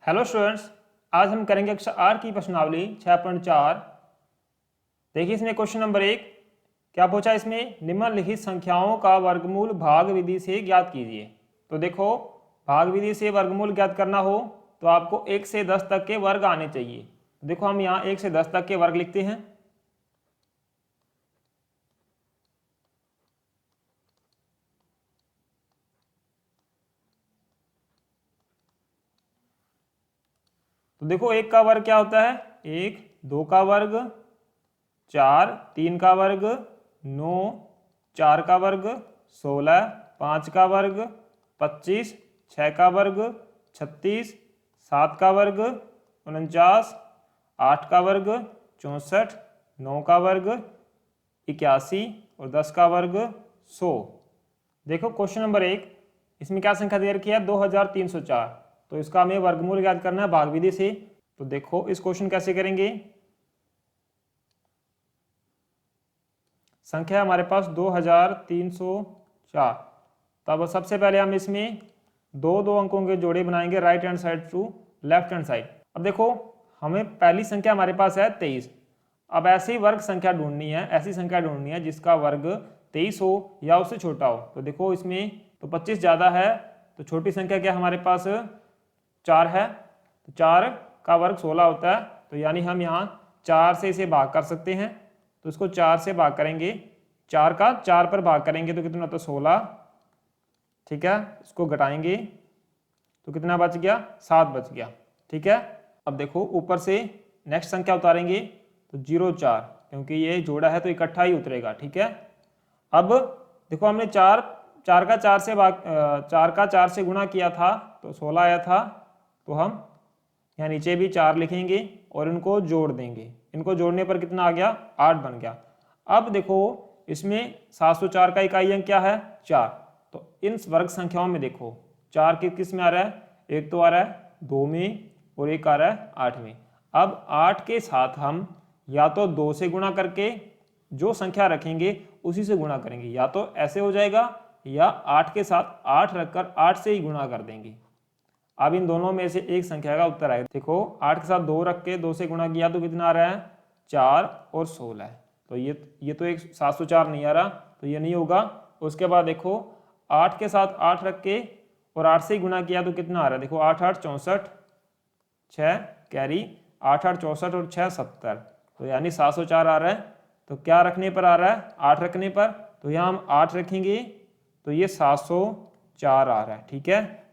Hello students, आज हम करेंगे कक्षा 8 की प्रश्नावली 6.4। देखिए इसमें क्वेश्चन नंबर 1 क्या पूछा। इसमें निम्नलिखित संख्याओं का वर्गमूल भाग विधि से ज्ञात कीजिए। तो देखो, भाग विधि से वर्गमूल ज्ञात करना हो तो आपको 1 से 10 तक के वर्ग आने चाहिए। देखो हम यहाँ 1 से 10 तक के वर्ग लिखते हैं। तो देखो 1 का वर्ग क्या होता है, 1, 2 का वर्ग 4, 3 का वर्ग 9, 4 का वर्ग 16, 5 का वर्ग 25, 6 का वर्ग 36, 7 का वर्ग 49, 8 का वर्ग 64, 9 का वर्ग 81 और 10 का वर्ग 100। देखो क्वेश्चन नंबर 1, इसमें क्या संख्या दे रखी है, 2304। तो इसका हमें वर्गमूल ज्ञात करना है भाग विधि से। तो देखो इस क्वेश्चन कैसे करेंगे। संख्या हमारे पास 2304। तब सबसे पहले हम इसमें दो दो अंकों के जोड़े बनाएंगे, right hand side to left hand side. अब देखो हमें पहली संख्या हमारे पास है 23। अब ऐसी वर्ग संख्या ढूंढनी है, ऐसी संख्या ढूंढनी है जिसका वर्ग 23 हो या उससे छोटा हो। तो देखो इसमें तो 25 ज़्यादा है, तो छोटी संख्या क्या हमारे पास 4 है। तो 4 का वर्ग 16 होता है, तो यानी हम यहाँ 4 से इसे भाग कर सकते हैं। तो इसको 4 से भाग करेंगे, 4 का 4 पर भाग करेंगे तो कितना होता है 16। ठीक है, इसको घटाएंगे तो कितना बच गया, 7 बच गया। ठीक है, अब देखो ऊपर से नेक्स्ट संख्या उतारेंगे तो 04, क्योंकि ये जोड़ा है तो इकट्ठा ही उतरेगा। ठीक है, अब देखो हमने 4 का 4 से गुणा किया था तो 16 आया था। तो हम यहाँ नीचे भी 4 लिखेंगे और इनको जोड़ देंगे। इनको जोड़ने पर कितना आ गया, 8 बन गया। अब देखो इसमें 704 का इकाई अंक क्या है, 4। तो इन वर्ग संख्याओं में देखो 4 किस में आ रहा है, एक तो आ रहा है 2 में और एक आ रहा है 8 में। अब 8 के साथ हम या तो 2 से गुणा करके जो संख्या रखेंगे उसी से गुणा करेंगे, या तो ऐसे हो जाएगा या 8 के साथ 8 रखकर 8 से ही गुणा कर देंगे। अब इन दोनों में से एक संख्या का उत्तर आएगा। देखो 8 के साथ 2 रख के 2 से गुणा किया तो कितना आ रहा है, 4 और 16। तो ये तो एक 704 नहीं आ रहा, तो ये नहीं होगा। उसके बाद देखो 8 के साथ 8 रख के और 8 से ही गुणा किया तो कितना आ रहा है, देखो 8 8 64, 6 कैरी 8 8 64 और 6 70। तो यानी 704 आ रहा है। तो क्या रखने पर आ रहा है, 8 रखने पर। तो यहाँ हम 8 रखेंगे तो ये 704 आ रहा है। ठीक है,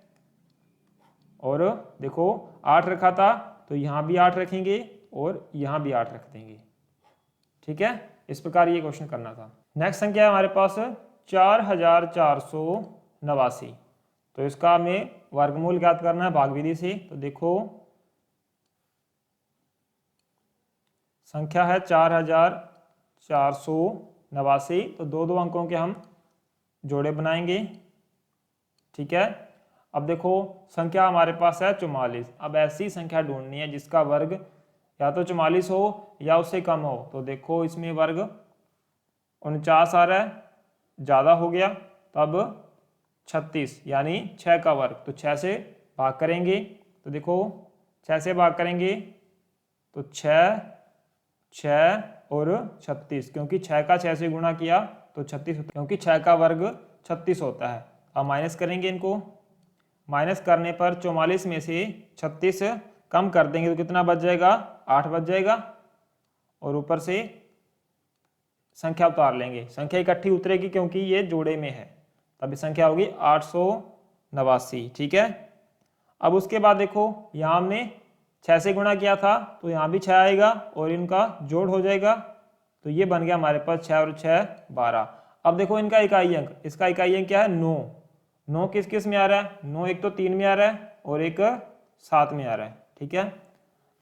और देखो 8 रखा था तो यहाँ भी 8 रखेंगे और यहाँ भी 8 रख देंगे। ठीक है, इस प्रकार ये क्वेश्चन करना था। नेक्स्ट संख्या है हमारे पास 4489। तो इसका हमें वर्गमूल ज्ञात करना है भाग विधि से। तो देखो संख्या है 4489, तो दो दो अंकों के हम जोड़े बनाएंगे। ठीक है, अब देखो संख्या हमारे पास है 44। अब ऐसी संख्या ढूंढनी है जिसका वर्ग या तो 44 हो या उससे कम हो। तो देखो इसमें वर्ग 49 आ रहा है, ज़्यादा हो गया। तब 36 यानी 6 का वर्ग, तो 6 से भाग करेंगे। तो देखो 6 से भाग करेंगे तो 6 6 और 36, क्योंकि 6 का 6 से गुणा किया तो 36 होता है, क्योंकि 6 का वर्ग 36 होता है। अब माइनस करेंगे, इनको माइनस करने पर 44 में से 36 कम कर देंगे तो कितना बच जाएगा, 8 बच जाएगा। और ऊपर से संख्या उतार लेंगे, संख्या इकट्ठी उतरेगी क्योंकि ये जोड़े में है। तब संख्या होगी 889। ठीक है, अब उसके बाद देखो यहाँ हमने 6 से गुणा किया था तो यहाँ भी 6 आएगा और इनका जोड़ हो जाएगा। तो ये बन गया हमारे पास 6 और 6 12। अब देखो इनका इकाई अंक, इसका इकाई अंक क्या है, 9। 9 किस किस में आ रहा है, 9 एक तो 3 में आ रहा है और एक 7 में आ रहा है। ठीक है,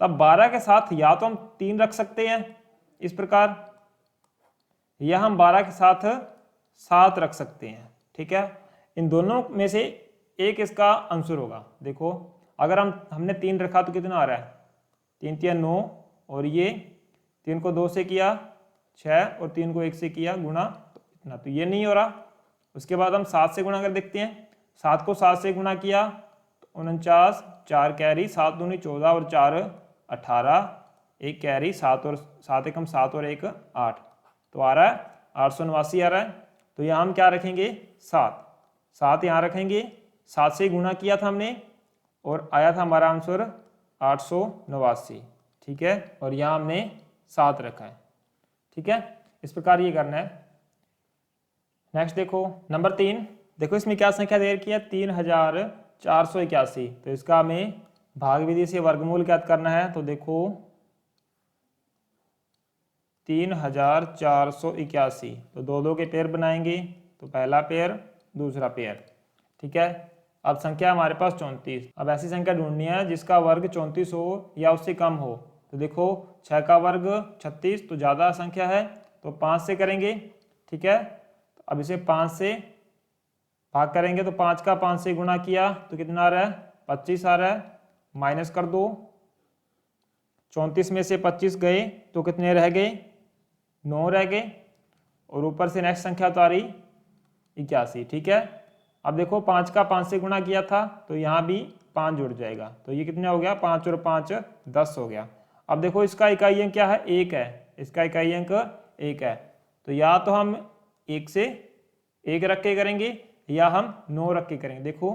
तब 12 के साथ या तो हम 3 रख सकते हैं इस प्रकार, या हम 12 के साथ 7 रख सकते हैं। ठीक है, इन दोनों में से एक इसका आंसर होगा। देखो अगर हमने 3 रखा तो कितना आ रहा है, 3 3 9, और ये 3 को 2 से किया 6 और 3 को 1 से किया गुणा, तो इतना तो ये नहीं हो रहा। उसके बाद हम 7 से गुणा कर देखते हैं, 7 को 7 से गुणा किया तो 49, 4 कैरी, 7 दूनी 14 और 4 18, एक कैरी, 7 और 7 एकम 7 और 1 8, तो आ रहा है 889 आ रहा है। तो यहाँ हम क्या रखेंगे 7 यहाँ रखेंगे, 7 से गुणा किया था हमने और आया था हमारा आंसर 889, ठीक है, और यहाँ हमने 7 रखा है, ठीक है। इस प्रकार ये करना है। नेक्स्ट देखो नंबर 3, देखो इसमें क्या संख्या दे रखी है 3481, तो इसका हमें भाग विधि से वर्गमूल ज्ञात करना है। तो देखो 3481, तो दो दो के पेयर बनाएंगे, तो पहला पेयर दूसरा पेयर, ठीक है। अब संख्या हमारे पास 34, अब ऐसी संख्या ढूंढनी है जिसका वर्ग 34 हो या उससे कम हो। तो देखो 6 का वर्ग 36, तो ज़्यादा संख्या है तो 5 से करेंगे, ठीक है। अब इसे 5 से भाग करेंगे, तो 5 का 5 से गुणा किया तो कितना आ रहा है 25 आ रहा है, माइनस कर दो, 34 में से 25 गए तो कितने रह गए 9 रह गए, और ऊपर से नेक्स्ट संख्या उतारी 81, ठीक है। अब देखो 5 का 5 से गुणा किया था तो यहाँ भी 5 जुड़ जाएगा, तो ये कितना हो गया 5 और 5 10 हो गया। अब देखो इसका इकाई अंक क्या है 1 है, इसका इकाई अंक 1 है, तो या तो हम 1 से 1 रख के करेंगे या हम 9 रख के करेंगे। देखो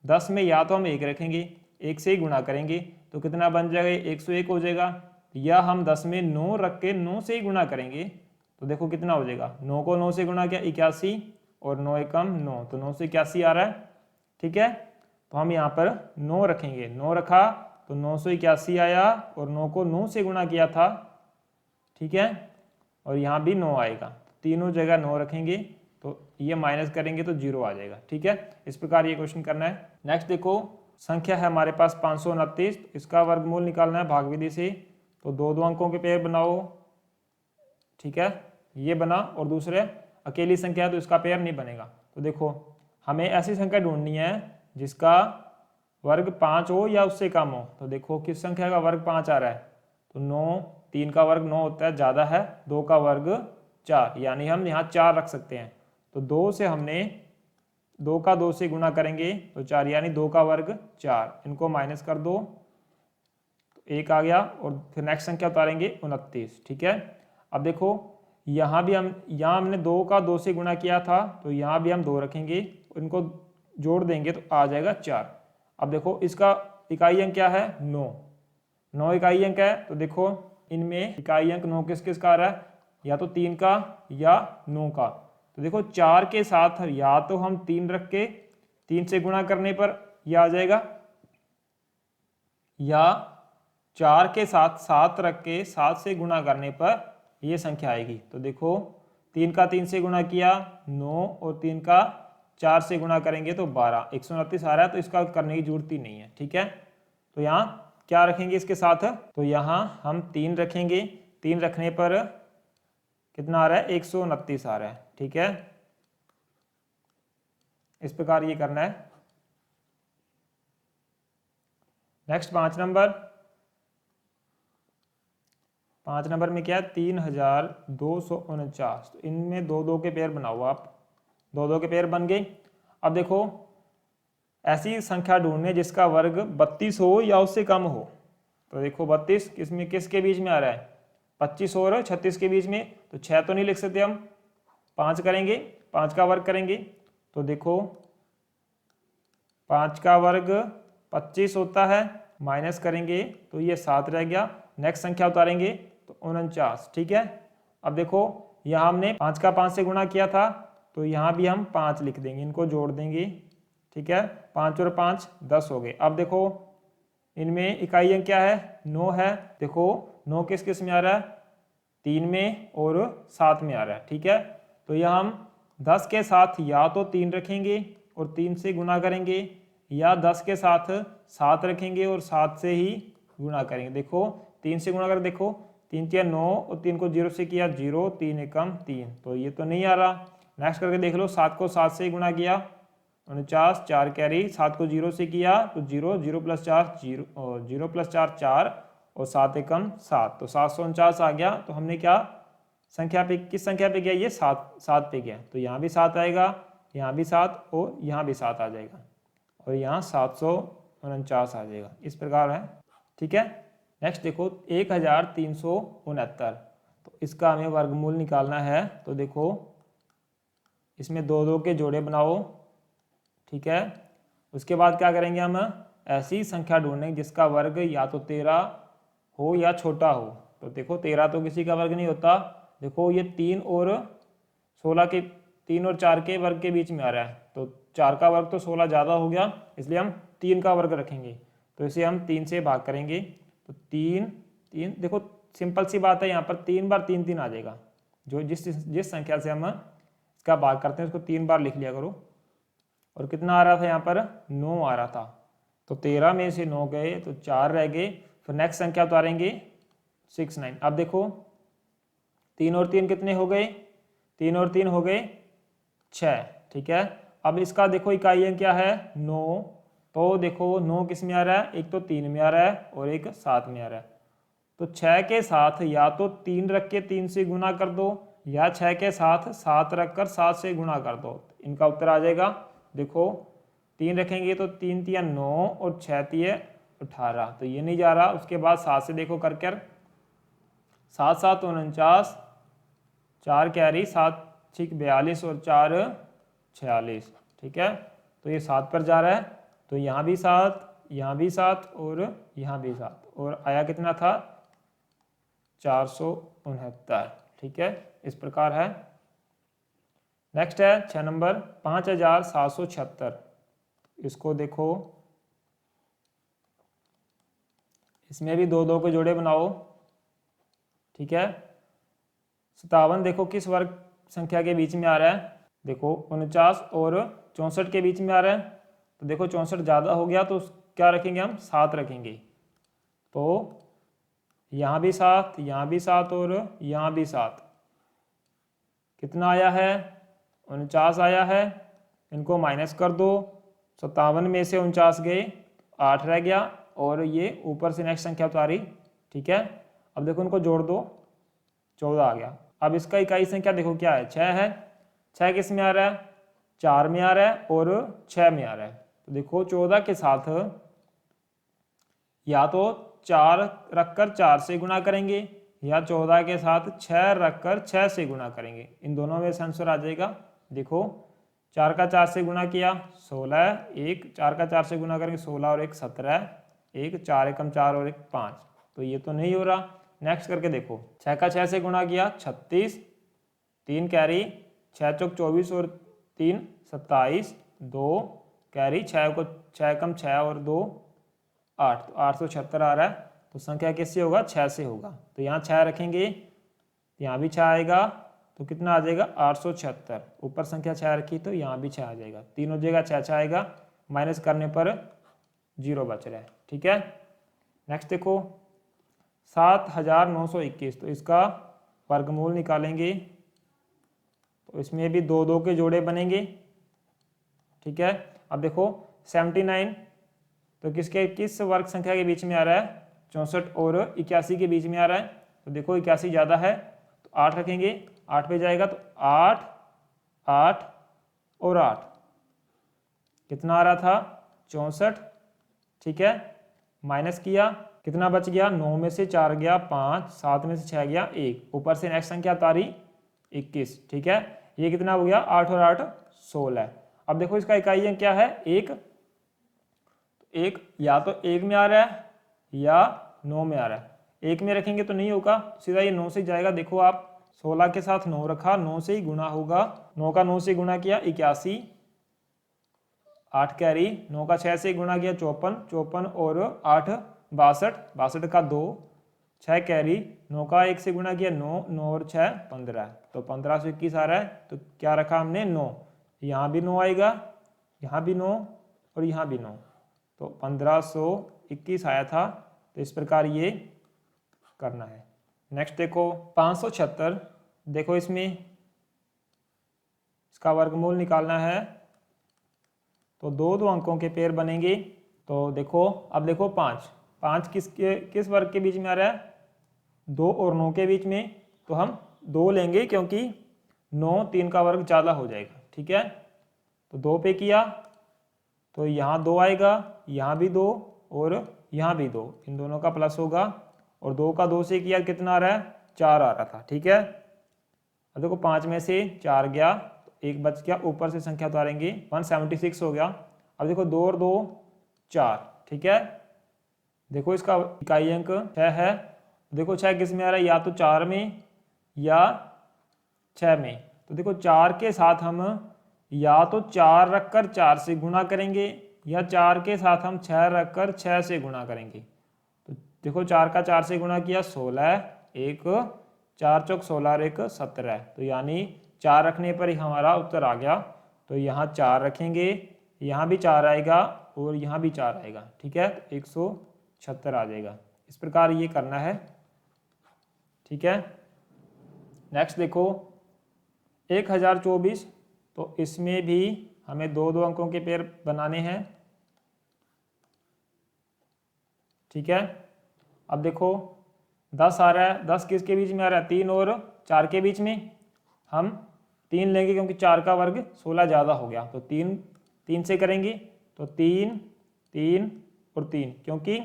10 में या तो हम 1 रखेंगे, 1 से ही गुणा करेंगे तो कितना बन जाएगा 101 हो जाएगा, या हम 10 में 9 रख के 9 से ही गुणा करेंगे तो देखो कितना हो जाएगा, 9 को 9 से गुणा किया 81 और 9 एकम 9, तो 9 से 81 आ रहा है, ठीक है। तो हम यहाँ पर 9 रखेंगे, 9 रखा तो 981 आया और 9 को 9 से गुणा किया था, ठीक है, और यहाँ भी 9 आएगा, तीनों जगह 9 रखेंगे तो ये माइनस करेंगे तो 0 आ जाएगा, ठीक है। इस प्रकार ये क्वेश्चन करना है। नेक्स्ट देखो संख्या है हमारे पास 529, इसका वर्गमूल निकालना है भाग विधि से, तो दो दो अंकों के पेयर बनाओ, ठीक है, ये बना, और दूसरे अकेली संख्या है तो इसका पेयर नहीं बनेगा। तो देखो हमें ऐसी संख्या ढूंढनी है जिसका वर्ग 5 हो या उससे कम हो। तो देखो किस संख्या का वर्ग 5 आ रहा है, तो 9, 3 का वर्ग 9 होता है, ज़्यादा है, 2 का वर्ग 4, यानी हम यहाँ 4 रख सकते हैं। तो 2 से हमने 2 का 2 से गुणा करेंगे तो 4, यानी 2 का वर्ग 4, इनको माइनस कर दो तो 1 आ गया, और फिर नेक्स्ट संख्या उतारेंगे 29, ठीक है। अब देखो यहाँ भी यहाँ हमने 2 का 2 से गुणा किया था तो यहाँ भी हम 2 रखेंगे, इनको जोड़ देंगे तो आ जाएगा 4। अब देखो इसका इकाई अंक क्या है 9 इकाई अंक है, तो देखो इनमें इकाई अंक 9 किस किस का आ रहा है, या तो 3 का या 9 का। तो देखो 4 के साथ या तो हम 3 रख के 3 से गुणा करने पर यह आ जाएगा, या 4 के साथ 7 रख के 7 से गुणा करने पर यह संख्या आएगी। तो देखो 3 का 3 से गुणा किया 9 और 3 का 4 से गुणा करेंगे तो 12, 129 आ रहा है, तो इसका करने की जरूरत ही नहीं है, ठीक है। तो यहाँ क्या रखेंगे इसके साथ, तो यहाँ हम 3 रखेंगे, 3 रखने पर कितना आ रहा है 129 आ रहा है, ठीक है। इस प्रकार ये करना है। नेक्स्ट 5 नंबर में क्या है 3249, तो इनमें दो दो के पेयर बनाओ आप, दो दो के पेयर बन गए। अब देखो ऐसी संख्या ढूंढने जिसका वर्ग 32 हो या उससे कम हो। तो देखो 32 किसमें किसके बीच में आ रहा है 25 और 36 के बीच में, तो 6 तो नहीं लिख सकते हम, 5 करेंगे, 5 का वर्ग करेंगे, तो देखो 5 का वर्ग 25 होता है, माइनस करेंगे तो ये 7 रह गया, नेक्स्ट संख्या उतारेंगे तो 49, ठीक है। अब देखो यहाँ हमने 5 का 5 से गुणा किया था तो यहाँ भी हम 5 लिख देंगे, इनको जोड़ देंगे, ठीक है, 5 और 5 10 हो गए। अब देखो इनमें इकाई अंक क्या है 9 है, देखो 9 किस किस में आ रहा है 3 में और 7 में आ रहा है, ठीक है। तो यहाँ हम 10 के साथ या तो 3 रखेंगे और 3 से गुणा करेंगे, या 10 के साथ 7 रखेंगे और 7 से ही गुणा करेंगे। देखो 3 से गुणा कर, देखो 3 किया 9 और 3 को 0 से किया 0, 3 एकम 3, तो ये तो नहीं आ रहा। नेक्स्ट करके देख लो 7 को 7 से गुणा किया 49, 4 कैरी, 7 को 0 से किया तो 0, 0 प्लस 4 0, 0 प्लस 4 4 और 7 एकम 7, तो 749 आ गया। तो हमने क्या संख्या पे, किस संख्या पे गया ये 7 पे गया, तो यहाँ भी 7 आएगा, यहाँ भी 7 और यहाँ भी 7 आ जाएगा, और यहाँ 749 आ जाएगा। इस प्रकार है, ठीक है। नेक्स्ट देखो 1369, तो इसका हमें वर्गमूल निकालना है। तो देखो इसमें 2 2 के जोड़े बनाओ, ठीक है। उसके बाद क्या करेंगे, हम ऐसी संख्या ढूंढेंगे जिसका वर्ग या तो 13 हो या छोटा हो। तो देखो 13 तो किसी का वर्ग नहीं होता। देखो ये 3 और 16 के 3 और 4 के वर्ग के बीच में आ रहा है, तो 4 का वर्ग तो 16 ज़्यादा हो गया, इसलिए हम 3 का वर्ग रखेंगे। तो इसे हम 3 से भाग करेंगे, तो 3 देखो सिंपल सी बात है, यहाँ पर 3 बार 3 3 आ जाएगा। जो जिस संख्या से हम इसका भाग करते हैं उसको 3 बार लिख लिया करो। और कितना आ रहा था यहाँ पर, 9 आ रहा था। तो 13 में से 9 गए तो 4 रह गए। फिर नेक्स्ट संख्या उतारेंगे 6 9। अब देखो 3 और 3 कितने हो गए, 3 और 3 हो गए 6, ठीक है। अब इसका देखो इकाइयाँ क्या है, 9। तो देखो 9 किस में आ रहा है, एक तो 3 में आ रहा है और एक 7 में आ रहा है। तो 6 के साथ या तो 3 रख के 3 से गुणा कर दो, या 6 के साथ 7 रख कर 7 से गुणा कर दो। इनका उत्तर आ जाएगा। देखो 3 रखेंगे तो 3 तिया 9 और 6 तिया 18, तो ये नहीं जा रहा। उसके बाद 7 से देखो कर 7 7 49, 4 कैरी 7 6 42 और 4 46, ठीक है। तो ये 7 पर जा रहा है, तो यहाँ भी 7, यहाँ भी 7 और यहाँ भी 7, और आया कितना था 469, ठीक है। इस प्रकार है। नेक्स्ट है 6 नंबर 5776। इसको देखो, इसमें भी 2 2 के जोड़े बनाओ, ठीक है। 57 देखो किस वर्ग संख्या के बीच में आ रहा है, देखो 49 और 64 के बीच में आ रहा है। तो देखो 64 ज़्यादा हो गया, तो क्या रखेंगे हम, 7 रखेंगे। तो यहाँ भी 7, यहाँ भी 7 और यहाँ भी 7, कितना आया है 49 आया है। इनको माइनस कर दो, 57 में से 49 गए, 8 रह गया, और ये ऊपर से नेक्स्ट संख्या उतारी, ठीक है। अब देखो इनको जोड़ दो, 14 आ गया। अब इसका इकाई संख्या देखो क्या है, 6 है। 6 किस में आ रहा है, 4 में आ रहा है और 6 में आ रहा है। तो देखो 14 के साथ या तो 4 रखकर 4 से गुणा करेंगे, या 14 के साथ 6 रखकर 6 से गुणा करेंगे। इन दोनों में से आंसर आ जाएगा। देखो 4 का 4 से गुणा किया 16, एक 4 का 4 से गुणा करेंगे 16 और एक 17, एक 4 एकम 4 और एक 5, तो ये तो नहीं हो रहा। नेक्स्ट करके देखो 6 का 6 से गुणा किया 36, 3 कैरी 6 चौक 24 और 3 27, 2 कैरी 6 को 6 कम 6 और 2 8, तो 876 आ रहा है। तो संख्या किससे होगा, 6 से होगा। तो यहाँ 6 रखेंगे, यहाँ भी 6 आएगा, तो कितना आ जाएगा 876। ऊपर संख्या 6 रखी तो यहाँ भी 6 आ जाएगा, तीनों जगह 6 आएगा। माइनस करने पर 0 बच रहा है, ठीक है। नेक्स्ट देखो 7921, तो इसका वर्गमूल निकालेंगे। तो इसमें भी 2 2 के जोड़े बनेंगे, ठीक है। अब देखो 79 तो किस वर्ग संख्या के बीच में आ रहा है, 64 और 81 के बीच में आ रहा है। तो देखो 81 ज़्यादा है, तो 8 रखेंगे, 8 पे जाएगा, तो 8 8 और 8 कितना आ रहा था 64, ठीक है। माइनस किया, कितना बच गया, 9 में से 4 गया 5, 7 में से 6 गया 1, ऊपर से नेक्स्ट संख्या तारी 21, ठीक है। ये कितना हो गया 8 और 8 16। अब देखो इसका इकाई क्या है, 1, एक या तो 1 में आ रहा है या 9 में आ रहा है। 1 में रखेंगे तो नहीं होगा, सीधा ये 9 से जाएगा। देखो आप 16 के साथ 9 रखा, 9 से ही गुणा होगा, 9 का 9 से गुणा किया 81, 8 कैरी, 9 का 6 से गुणा किया 54, 54 और 8 62, 62 का 2, 6 कैरी, 9 का 1 से गुणा किया 9, 9 और 6 15, तो 1521 आ रहा है। तो क्या रखा हमने 9, यहाँ भी 9 आएगा, यहाँ भी 9 और यहाँ भी 9, तो 1521 आया था। तो इस प्रकार ये करना है। नेक्स्ट देखो 576, देखो इसमें इसका वर्गमूल निकालना है। तो 2 2 अंकों के पेयर बनेंगे। तो देखो अब देखो 5 किस वर्ग के बीच में आ रहा है, 2 और 9 के बीच में। तो हम 2 लेंगे क्योंकि 9 3 का वर्ग ज़्यादा हो जाएगा, ठीक है। तो 2 पे किया तो यहाँ 2 आएगा, यहाँ भी 2 और यहाँ भी 2, इन दोनों का प्लस होगा। और 2 का 2 से किया कितना आ रहा है, 4 आ रहा था, ठीक है। अब देखो 5 में से 4 गया, एक बच गया, ऊपर से संख्या उतारेंगे, 176 हो गया। अब देखो 2 और 2 4, ठीक है। देखो इसका इकाई अंक 6 है। देखो 6 किस में आ रहा है, या तो 4 में या 6 में। तो देखो 4 के साथ हम या तो 4 रखकर 4 से गुणा करेंगे, या 4 के साथ हम 6 रखकर 6 से गुणा करेंगे। तो देखो 4 का 4 से गुणा किया 16, एक 4 चौक 16 और एक 17, तो यानी 4 रखने पर ही हमारा उत्तर आ गया। तो यहाँ 4 रखेंगे, यहाँ भी 4 आएगा और यहाँ भी 4 आएगा, ठीक है। 176 आ जाएगा। इस प्रकार ये करना है, ठीक है। नेक्स्ट देखो 1024, तो इसमें भी हमें 2-2 अंकों के पेयर बनाने हैं, ठीक है। अब देखो 10 आ रहा है, 10 किसके बीच में आ रहा है, 3 और 4 के बीच में। हम 3 लेंगे क्योंकि 4 का वर्ग 16 ज़्यादा हो गया, तो 3 से करेंगे, तो 3 3 और 3, क्योंकि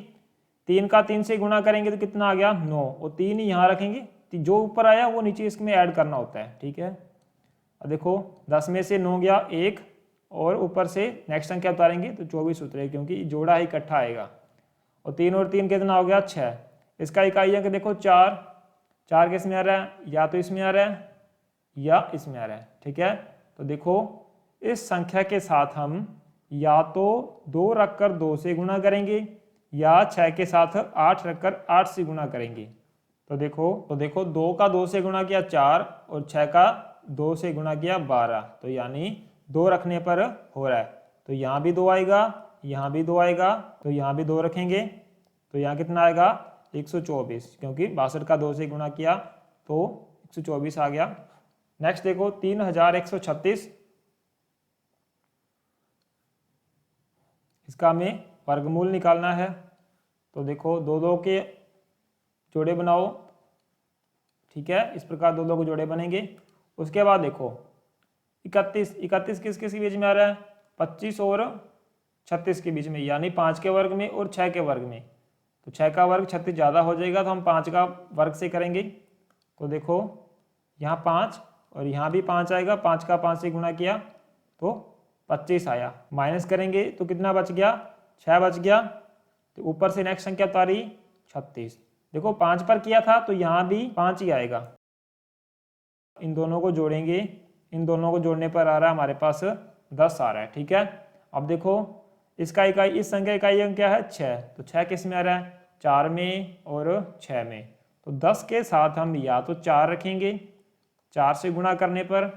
3 का 3 से गुणा करेंगे तो कितना आ गया 9, और 3 ही यहाँ रखेंगे, जो ऊपर आया वो नीचे इसमें ऐड करना होता है, ठीक है। अब देखो 10 में से 9 गया 1, और ऊपर से नेक्स्ट संख्या उतारेंगे तो 24 उतरेगा, क्योंकि जोड़ा ही इकट्ठा आएगा। और 3 और 3 कितना हो गया 6। इसका इकाई अंक देखो 4, 4 किस में आ रहा है, या तो इसमें आ रहा है या इसमें आ रहा है, ठीक है। तो देखो इस संख्या के साथ हम या तो 2 रखकर 2 से गुणा करेंगे, या 6 के साथ 8 रखकर 8 से गुणा करेंगे। तो देखो 2 का 2 से गुणा किया 4, और 6 का 2 से गुणा किया 12, तो यानी 2 रखने पर हो रहा है। तो यहाँ भी 2 आएगा, यहाँ भी 2 आएगा, तो यहाँ भी 2 रखेंगे, तो यहाँ कितना आएगा 124, क्योंकि 62 का 2 से गुणा किया तो 124 आ गया। नेक्स्ट देखो 3136, इसका हमें वर्गमूल निकालना है। तो देखो 2-2 के जोड़े बनाओ, ठीक है। इस प्रकार 2-2 के जोड़े बनेंगे। उसके बाद देखो 31 किस किस के बीच में आ रहा है, 25 और 36 के बीच में, यानी 5 के वर्ग में और 6 के वर्ग में। तो 6 का वर्ग 36 ज़्यादा हो जाएगा, तो हम 5 का वर्ग से करेंगे। तो देखो यहाँ 5 और यहाँ भी 5 आएगा, 5 का 5 से गुणा किया तो 25 आया। माइनस करेंगे तो कितना बच गया, 6 बच गया। तो ऊपर से नेक्स्ट संख्या उतारी 36। देखो 5 पर किया था तो यहाँ भी 5 ही आएगा। इन दोनों को जोड़ेंगे, इन दोनों को जोड़ने पर आ रहा है हमारे पास 10 आ रहा है, ठीक है। अब देखो इसका इकाई, इस संख्या इकाई अंक क्या है 6, तो 6 किस में आ रहा है, 4 में और 6 में। तो 10 के साथ हम या तो 4 रखेंगे, 4 से गुणा करने पर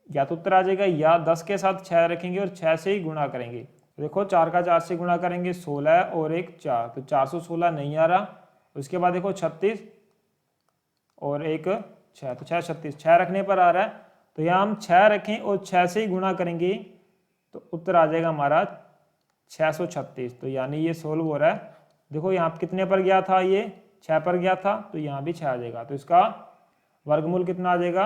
या तो उत्तर आ जाएगा, या 10 के साथ 6 रखेंगे और 6 से ही गुणा करेंगे। तो देखो 4 का 4 से गुणा करेंगे 16 और एक 4, तो 416 नहीं आ रहा। उसके बाद देखो 36 और एक 6, तो 6 36, 6 रखने पर आ रहा है। तो यहाँ हम 6 रखें और 6 से ही गुणा करेंगे तो उत्तर आ जाएगा हमारा 636। तो यानी ये सोल्व हो रहा है। देखो यहाँ कितने पर गया था, ये 6 पर गया था, तो यहाँ भी 6 आ जाएगा। तो इसका वर्गमूल कितना आ जाएगा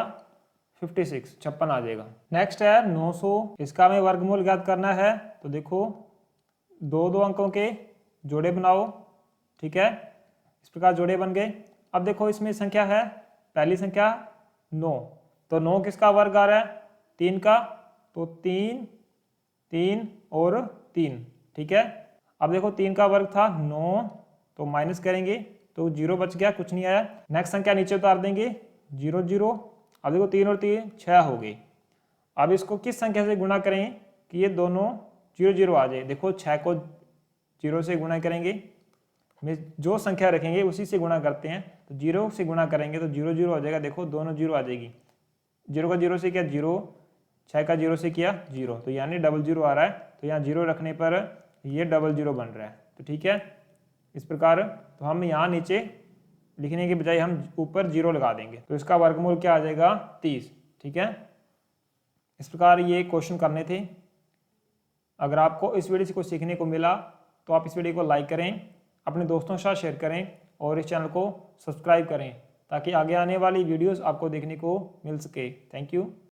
56 आ जाएगा। नेक्स्ट है 900, इसका हमें वर्गमूल ज्ञात करना है। तो देखो 2-2 अंकों के जोड़े बनाओ, ठीक है। इस प्रकार जोड़े बन गए। अब देखो इसमें संख्या है, पहली संख्या 9, तो 9 किसका वर्ग आ रहा है, 3 का, तो 3 3 और 3, ठीक है। अब देखो 3 का वर्ग था 9, तो माइनस करेंगे तो 0 बच गया, कुछ नहीं आया। नेक्स्ट संख्या नीचे उतार देंगे 0 0। अब देखो 3 और 3 6 हो गए। अब इसको किस संख्या से गुणा करें कि ये दोनों 0 0 आ जाए। देखो 6 को 0 से गुणा करेंगे, में जो संख्या रखेंगे उसी से गुणा करते हैं। तो 0 से गुणा करेंगे तो 0 0 हो जाएगा। देखो दोनों 0 आ जाएगी, 0 का 0 से किया 0, 6 का 0 से किया 0, तो यानी 00 आ रहा है। तो यहाँ 0 रखने पर ये 00 बन रहा है, तो ठीक है। इस प्रकार तो हम यहाँ नीचे लिखने के बजाय हम ऊपर 0 लगा देंगे, तो इसका वर्गमूल क्या आ जाएगा 30, ठीक है। इस प्रकार ये क्वेश्चन करने थे। अगर आपको इस वीडियो से कुछ सीखने को मिला तो आप इस वीडियो को लाइक करें, अपने दोस्तों के साथ शेयर करें और इस चैनल को सब्सक्राइब करें, ताकि आगे आने वाली वीडियोस आपको देखने को मिल सके। Thank you.